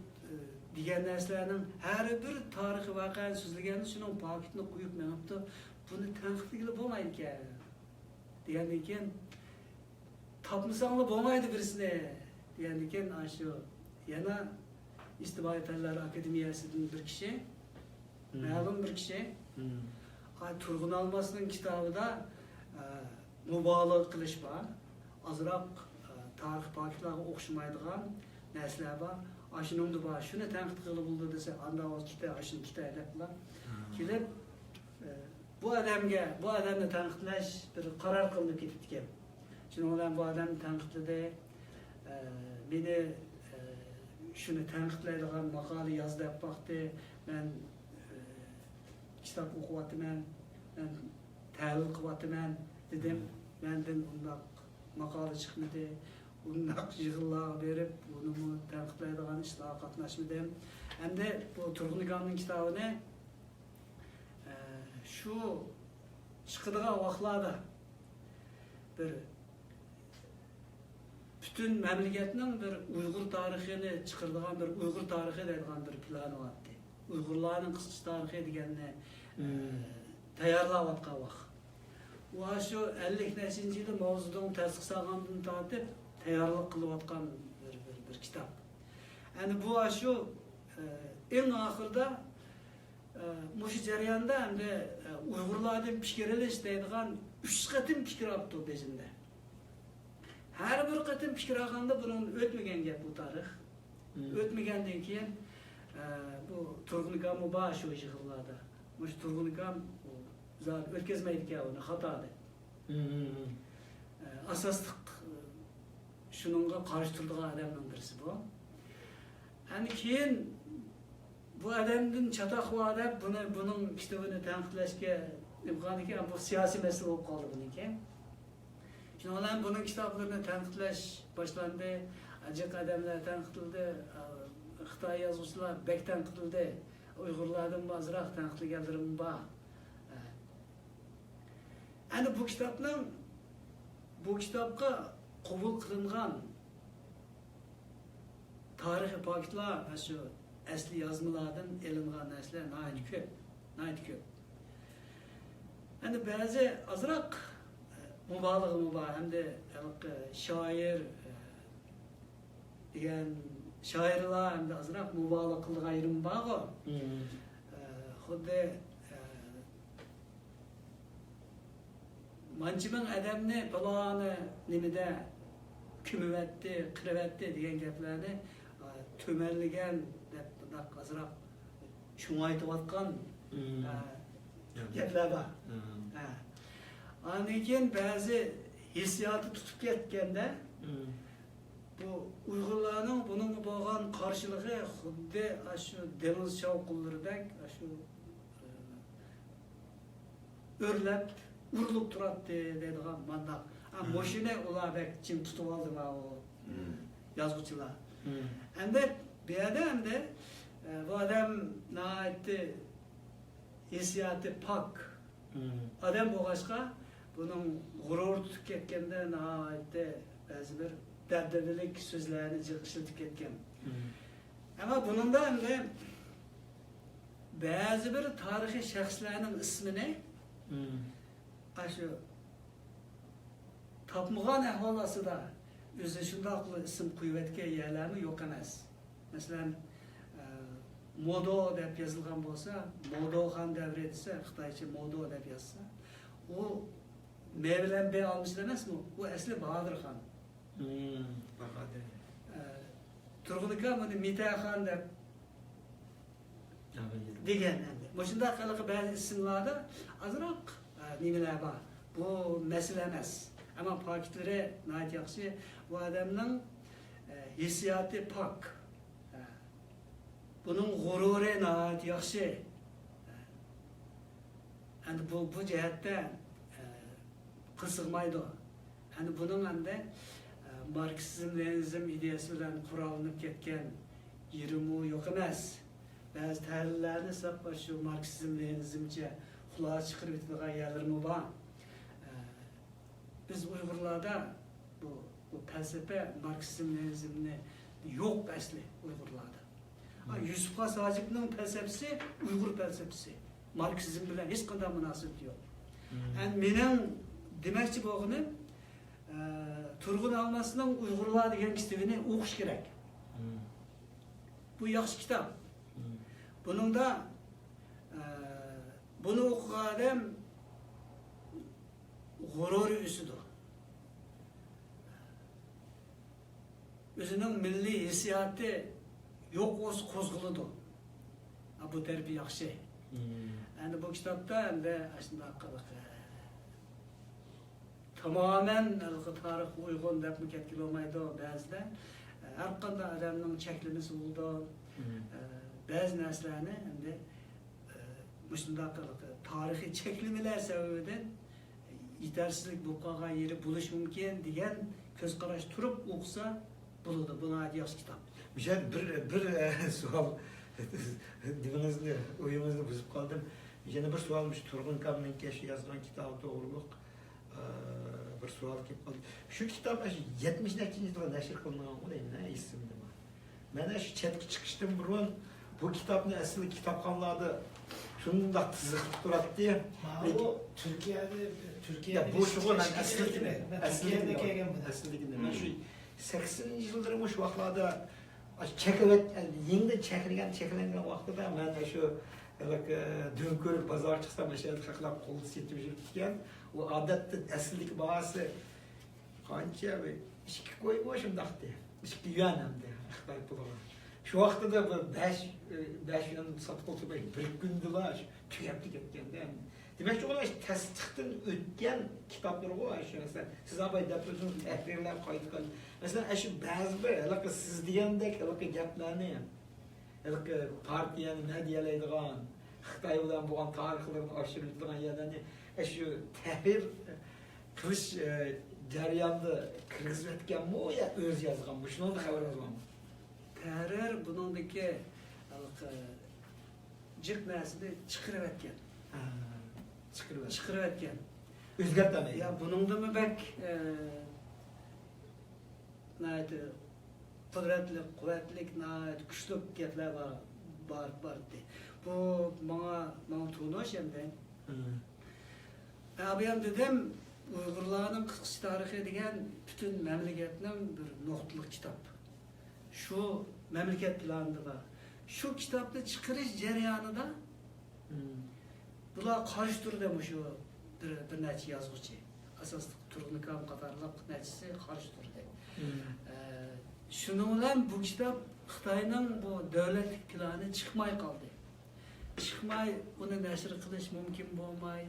degan narsalarning har bir tarixiy voqeani so'zlaganda shuning paketini qo'yib menibdi. Buni tanqidlagili bo'lmaydi ekan. Degandan keyin topmasanglar bo'lmaydi birisini. Degandan keyin shu yana İctimai Fanlar Akademiyasidan bir kishi, ma'lum bir kishi, Turg'un Almasning kitobida mubolag'a qilish bor. Azroq tarix paketlarga o'xshamaydigan narsalar bor. Ashuningda bor. Shuni tanqid qilib bo'ldi desa, anda o'zikda ashuni kitoblar kelib bu odamni tanqidlash bir qaror qilinib ketibdi ekan. Shuning bilan bu odamni tanqidladi. Meni shuni tanqidlaydigan maqola yoz deb baxti. Men kitob o'qiyapman, men tahlil qilyapman dedim. Mendan undaq maqola chiqmadi. Undaq yig'inlar berib, buni tanqidlaydigan ishlarga qatnashmadim. Endi bu Turg'unigonning kitobini shu chiqadigan vaqtlarda bir bütün memleketning bir Uyg'ur tarixini chiqaradigan bir Uyg'ur tarixi deydigan bir plani vardı. Uyg'urlarning qisqa tarixi deganni tayyorlayotgan vaqt. Va shu 50-neshinchi yili mavzuning tasdiq solgandan tortib tayyorlik qilayotgan bir kitob. Endi bu shu eng oxirida mushu jarayonda endi Uyg'urlarning fikrlash deydigan 3 qatim fikr olibdi bezimda. Her bir qatim fikr olganda bunun o'tmagan gap bu tarix. O'tmagandan keyin bu Turg'unigam bor shu yig'inlarda. Mushu Turg'unigam zat o'tkazmaydi ekan uni xatoda. Asosliq shuningga qarshi turadigan odamning birisi bu. Endi keyin bu odamdan chatoq deb buning kitobini tanqidlashga imkon ekan, bu siyosiy masala bo'lib qoldi buniki. Shundan bilan buning kitoblarini tanqidlash boshlandi. Ajib odamlar tanqidladi, Xitoy yozuvchilar bek tanqidladi, Uyg'urlardan ozroq tanqidlaganlarim bor. Endi bu kitobga qabul qilingan tarixiy paketlar shu asli yozmalardan ilingan narsalar nihoyat ko'p. Endi ba'zi ozroq mubolag'a bor, hamda shoir degan shoirlar hamda ozroq mubolag'a qilgan ayrim bor. Xuddi manchiman adamni paloni nimada kumuvatdi, qiravatdi degan gaplarni to'manlagan deb bundoq ozroq cho'ngaytayotgan gaplar bor. Ondan keyin ba'zi hissiyoti tutib ketganda bu Uyg'urlarning buningga bo'lgan qarshiligi xuddi shu dengiz shovqinlaridek shu o'rlab urilib turadi deydigan mandaq. Mashina ular bek jim tutib oldi va o yozuvchilar. Endi bu yerda endi bu odam nihoyatda hissiyoti pok odam bo'lg'achqa buning g'urur tutib ketganda nihoyatda ba'zi bir dabdabalik so'zlarni ishlatib ketgan. Ammo buningda endi ba'zi bir tarixiy shaxslarning ismini shu topmagan ahvol ostida o'zi shundoq ism qo'yayotgan yerlarmi yo'q emas. Masalan, Modo deb yazılgan bolsa, Modo Han devri dese, Xitaycha Modo deb yazsa, o mevlen bey almış demez mi? O esli Bahadır Han. Bahadır. Turg'un bunu Mita Han deb degan endi. Mushunda qiliqi ba'zi ismlarda azroq nimalar bor. Bu mesele emas. Ama pakitlari nayt yaxshi. Bu odamning hissiyoti pok. Bunun g'ururi nayt yaxshi. Endi bu jihatda qiziqmaydi. Endi bunun endi Marksizm, Leninizm ideyasi bilan qurollanib ketgan yerimu yo'q emas. Bazı təhlillərini sapar şu Marksizm, Leninizmcə xülasə çıxırıb etdiğən yerlərimi var. Biz Uygurlarda bu fəlsəfə Marksizm, Leninizmni yox əsli Uygurlarda. Yusuf Xas Hacibnin fəlsəfəsi Uygur fəlsəfəsi. Marksizm bilan heç qanday münasibəti yox. Yəni mənim deməkçi boğunu Turgun Almasının Uygurlar degan kitabını oxuş kerak. Bu yaxşı kitab. Bunun da bunu okuyan adam gurur üstüdür. Özünün milli hissiyatı yok olsa kozguludur. Bu terbi yaxşı. Yani bu kitapta aslında tamamen tarix uygun deb mükemmel olmaydı bazıda. Her qanday adamның çeklimisi oldu. Bazı narsalarni endi mushundaq tarixiy cheklamalar sababidan yetarsiz bo'lib qolgan yeri bo'lishi mumkin degan ko'z qarash turib o'qisa bo'ladi. Buni yaxshi kitob. Bir savol divingizni o'yingizni buzib qoldim. Yana bir savolmish Turg'un Kamninki shu yozgan kitobi to'g'riliq bir savol kelib qoldi. Shu kitob 70-yilda nashr qilingan o'ylayman, esimda. Mana shu chetga chiqishdan burun bu kitapni asli kitapxonlarda shundoq tiziqib turadi. Bu Türkiye'de bu shug'ul asliligini kelgan shu 80-yillar shu vaqtlarda cheklangan yengda cheklangan vaqtida mana shu Dönköl bozor chiqsa mana shu haqlab qo'lda setib yurib ketgan. U odatda aslilik bahasi qancha 2 qo'yib shundaqdi. 2 yuan hamda Xitoy puli. Şu vaxtda da 5 yuan satıb olsa bir gündülər tüyəb ketgəndə. Demək ki, onlar təsdiqdən ötən kitablar var aşağısı. Siz abay dəb özünüz təhrirlər qayıtqan. Məsələn, şu bəzi bir siz deyəndək gəplərni, partiyanı nə deyələydiğən, Xitay bilan bolğan tarixlərini aşırıldığan yerlərni şu təhrir qilish jarayonida kirgizib etganmi ya o'z yozganmi? Shundan xabaringiz bormi? Tahrir bunundaki cık nesini çıkırıp etken. Çıkırıp etken. Özgertmedi. Ya bunun da mı bek neydi? Kudretli, kuvvetlik, neydi? Güçlü gepler var de. Bu bana tuğunu şimdi. Abiyam dedim, Uygurların kıskı tarihi degen bütün memleketinin bir noktalık kitap. Şu memleket planında var. Şu kitapta çıkarış cereyanında bular karşı tur demiş o bir neçe yazgıcı. Asas Turg'un Kam qatarlıq neçesi karşı tur de. Şununla bu kitap Xitayning bu devletlik planı çıkmay kaldı. Çıkmay bunu neşr qilish mümkün bo'lmay,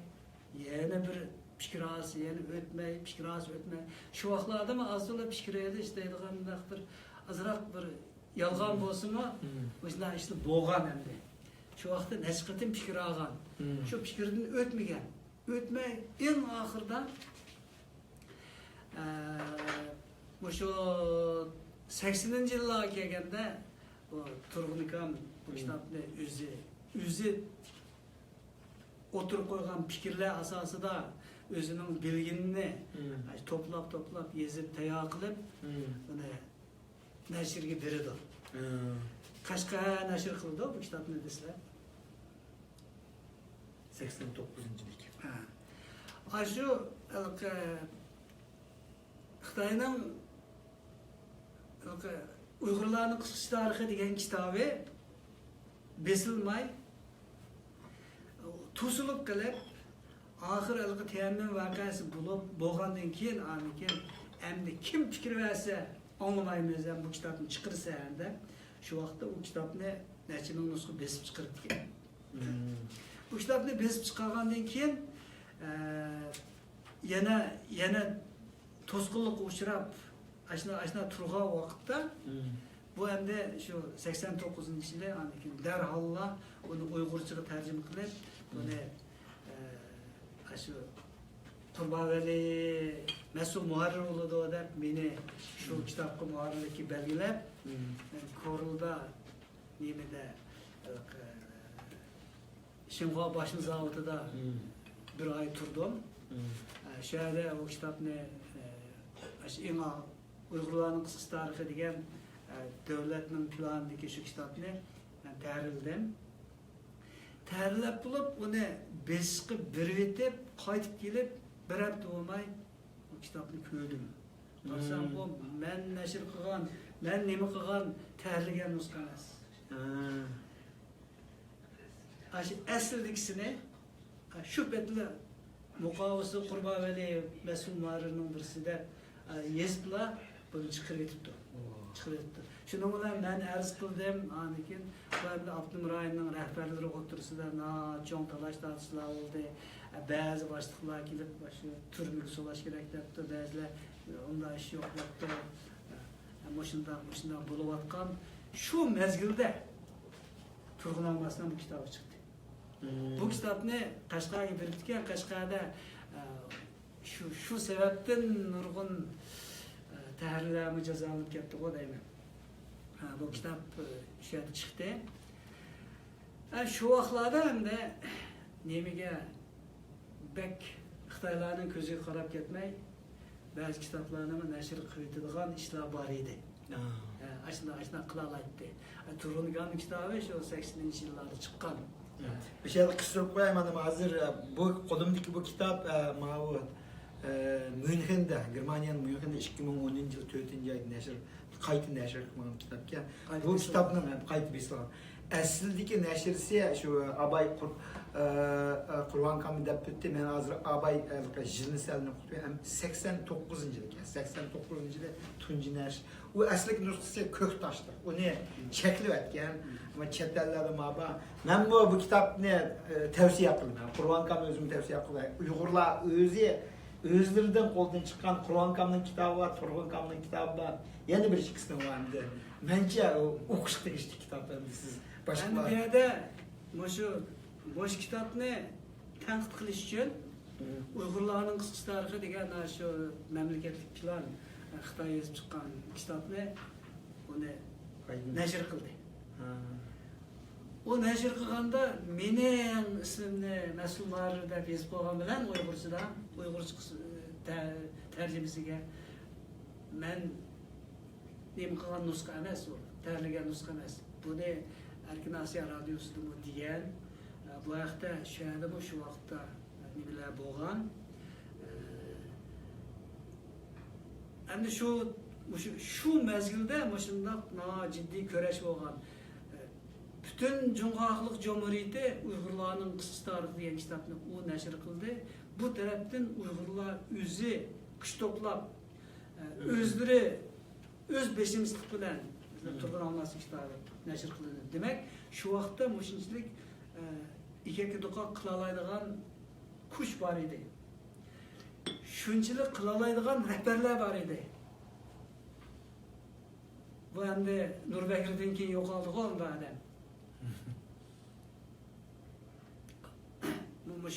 yana bir fikirasi, yana o'tmay, fikirasi o'tmay. Şu vaqtlarda mı aslında fikiraydi isteydigan bir azroq bir yolg'on bo'lsa-mu, o'sha ishni bo'lgan endi. Shu vaqtda nechiqatim fikr olgan. Shu fikrdan o'tmay, eng oxirida shu 80-yillarga kelganda bu Turg'un Kam bu kitobni o'zi o'tirib qo'ygan fikrlar asosida o'zining bilginini to'plab yezib tayyor qilib buni nashrga beradi. Qashqa nashr qildi bu kitobni desizlar. 89-yillik. Shu Xitoyning Uyg'urlarning qisqish tarixi degan kitobi besilmay, to'silib qilib, oxir algı tayinli voqeasi bo'lgandan keyin anikin endi kim fikr versa anlamaymiz ham bu kitobni chiqarsa endi shu vaqtda u kitobni necha ming nusxa besib chiqaribdi. Bu kitobni besib chiqargandan keyin yana to'sqinlikqa uchrab ashna turgan vaqtda bu endi shu 89-yili anikin darholla uni uyg'urchaga tarjima qilib buni shu Qurbonvali mas'ul muharrir bo'ladi deb meni shu kitobga muharrirlikka belgilab Korulda nimada Shimg'o boshni zavodida bir oy turdim. Shu yerda o kitobni eng Uyg'urlarning qisqa tarixi degan davlatning planidagi shu kitobni tahrirladim. Tahrirlab bo'lib uni besqi bir etib qaytib kelib bir hafta bo'lmay bu kitobni ko'rdim. Qarsam bu men nashr qilgan, men nima qilgan tahrirlagan nusxa emas. Asldikisini shu betli muqovasi Qurbonvali mas'ul muharrirning birisida yeziblar buni chiqarib etibdi. Şunun bilan men arz qildim, anikin bu Abdumir rayonning rahbarlari o'tirsida cho'ng talash tartishlar bo'ldi. Ba'zi boshliqlar kelib shu turmaga solash kerak debdi, ba'zilar unda ish yo'q debdi. Ammo shunday bo'layotgan shu mezgilda Turg'unolmasdan bu kitob chiqdi. Bu kitobni Qashqarga beribdigan, Qashqarda shu sababdan nurg'un tahrirlar mijozlanib ketdi deyman. Bu kitap shu yerda chiqdi. Shu vaqtlarda hamda nemiga bek Xitoylarning ko'ziga qarab ketmay, ba'zi kitoblarni nashr qiladigan ishlar bor edi. Ashna qila oladi. Turg'ungan kitobi shu 80-yillarda chiqqan. Bir şey kıstırıp koyayım hanım hazır. Bu kolumdaki bu kitap Münhen'de, Germanya'nın Münhen'de 2010 yıl 4. ayda neşr, kayıt neşr kılgan kitap ki. Bu kitabın kayıt beslan. Aslındaki neşrisi şu Abay Kurban Kamı dep bitti. Ben hazır Abay jilniselini hem 89. yıl 89. yılda tunji neşr. O aslık nüshası Köktaş'tır. O ne çekli etken ama çetelleri maba. Ben bu kitapni tavsiye qildim. Kurban Kamı özüm tavsiye qildim. Uyg'urlar özlerinden koldan çıkan Kurban Kamı'nın kitabı var, Turg'un Kamı'nın kitabı var. Yeni bir ikisini var endi. Bence o'qishda işte kitaplarni siz başka. Ben bu yerda boş kitapni tanqid qilish uchun Uyg'urlarning qisqa tarixi degan shu mamlakatlik plan Xitoy yozib chiqqan kitobni uni nashr qildi. O nashr qilganda mening ismimni mas'ul muharrir deb yozib qo'ygan bilan Uyg'urcha tarjimasiga men nima qilgan nusxa emas, u tayyorlagan nusxa emas. Buni Erkin Asiya radiosida bu degan, bu vaqtda shu yerda shu vaqtda nimalar bo'lgan. Endi shu mezgilda shundoq jiddiy kurash bo'lgan. Bütün Cumhuriyet Cumhuriyeti Uyg'urlarning qisqa tarixi degan kitobni u nashr qildi. Bu tarafdan Uyg'urlar o'zi kuch to'plab o'zlari o'z besimizlik bilan Turg'unolmas kitobi nashr qildi. Demak, shu vaqtda mushunchalik ikki-doqa qila oladigan kuch bor edi. Shunchalik qila oladigan rahbarlar bor edi. Bu endi Nurbekirdan keyin yo'qoldi-ku unda adam.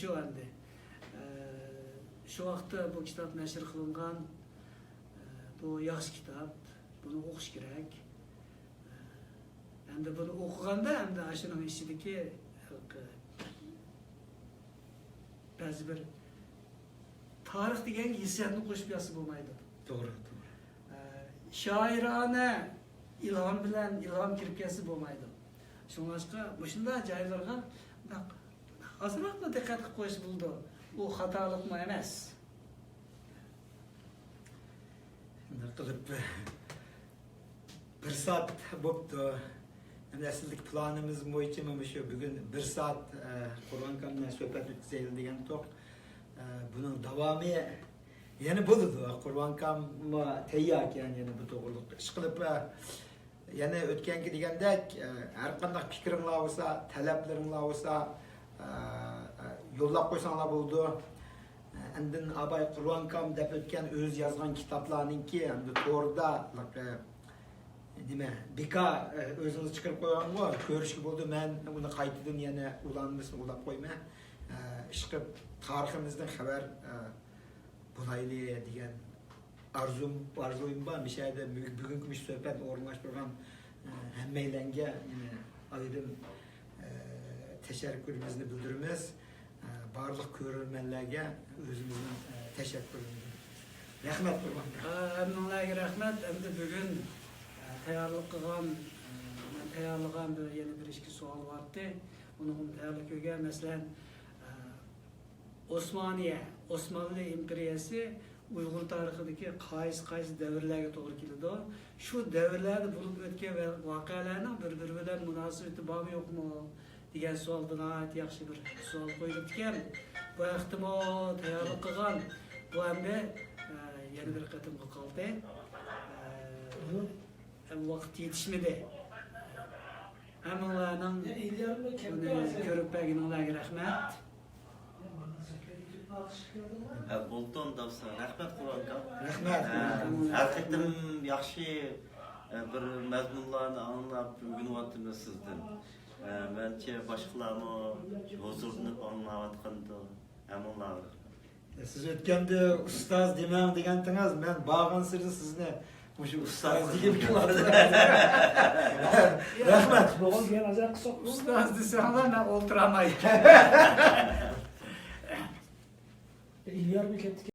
Şu endi shu vaqtda bu kitap nashr qilingan, bu yaxshi kitap, buni o'qish kerak. Endi buni o'qiganda endi shuning ichidagi ba'zi bir tarix degan hissiyatni qo'shib yozsa bo'lmaydi. To'g'ri. Shoirona ilhom bilan ilhom kirib kelsa bo'lmaydi. Shunga shunday joylarga azroqla diqqat qilib qo'yish bo'ldi. Bu xatolikmi emas. Qilib bir soat bo'pti. Nesildeki planımız boyunca şu bugün 1 saat Kur'an kanına sohbet ötüzeyle degan toq. Bunun devamı yeni buldu. Kur'an kanına teyyak yani bu to'g'riliq ish qilib yana o'tgangi degandek har qanday fikringlar bo'lsa, talablaringlar bo'lsa yo'llab qo'ysanglar bo'ldi. Andin Abay Qur'on kam deb o'tgan o'z yozgan kitoblarninki endi to'g'rida nima beka o'zingiz chiqarib qo'ygan bu ko'rishga bo'ldi. Men uni qaytadan yana ulanmasini ulab qo'yma. Ish qilib tariximizdan xabar bo'layli degan arzum bor. Mishayda bugungi suhbatni o'rinlashtirgan hammanglarga ayrim teşekkürümüzü bildirimiz. Barlıq ko'rurmanlarga o'zimizning teşekkürimizni. Rahmat Qurban. Hammalarga rahmat. Endi bugun tayyorlik qilgan, men tayyorlagan yana bir ikki savol vardı. Uni tayyorlikka masalan Osmanlı imperiyasi Uyg'ur tarixidagi qaysi davrlarga to'g'ri keladi. Shu davrlarda bo'lib o'tgan voqealarning bir-biri bilan munosabati bormi yo'qmi degan savolga nihoyat yaxshi bir savol qo'yilibdi ekan. Bu ehtimol tayyorlik qilgan bu hamda yana bir qatimga qoldi. Vaqt yetishmadi. Hammalarning ko'rib berganinglarga rahmat. Bolton davsa rahmat Qur'onga. Rahmat. Hakikaten yaxshi bir mazmunlarni anlab o'rganyapmiz sizdan. Bence başkalarını huzurunu anlavatqanda hammalar. Siz o'tganda ustoz demang degandingiz, men bag'an sirni sizni o'sha ustoz deb qiladi. Rahmat. Bo'g'on degan azar qilsak Ustoz desanglar men o'ltiraman. İlyar bir ketdi.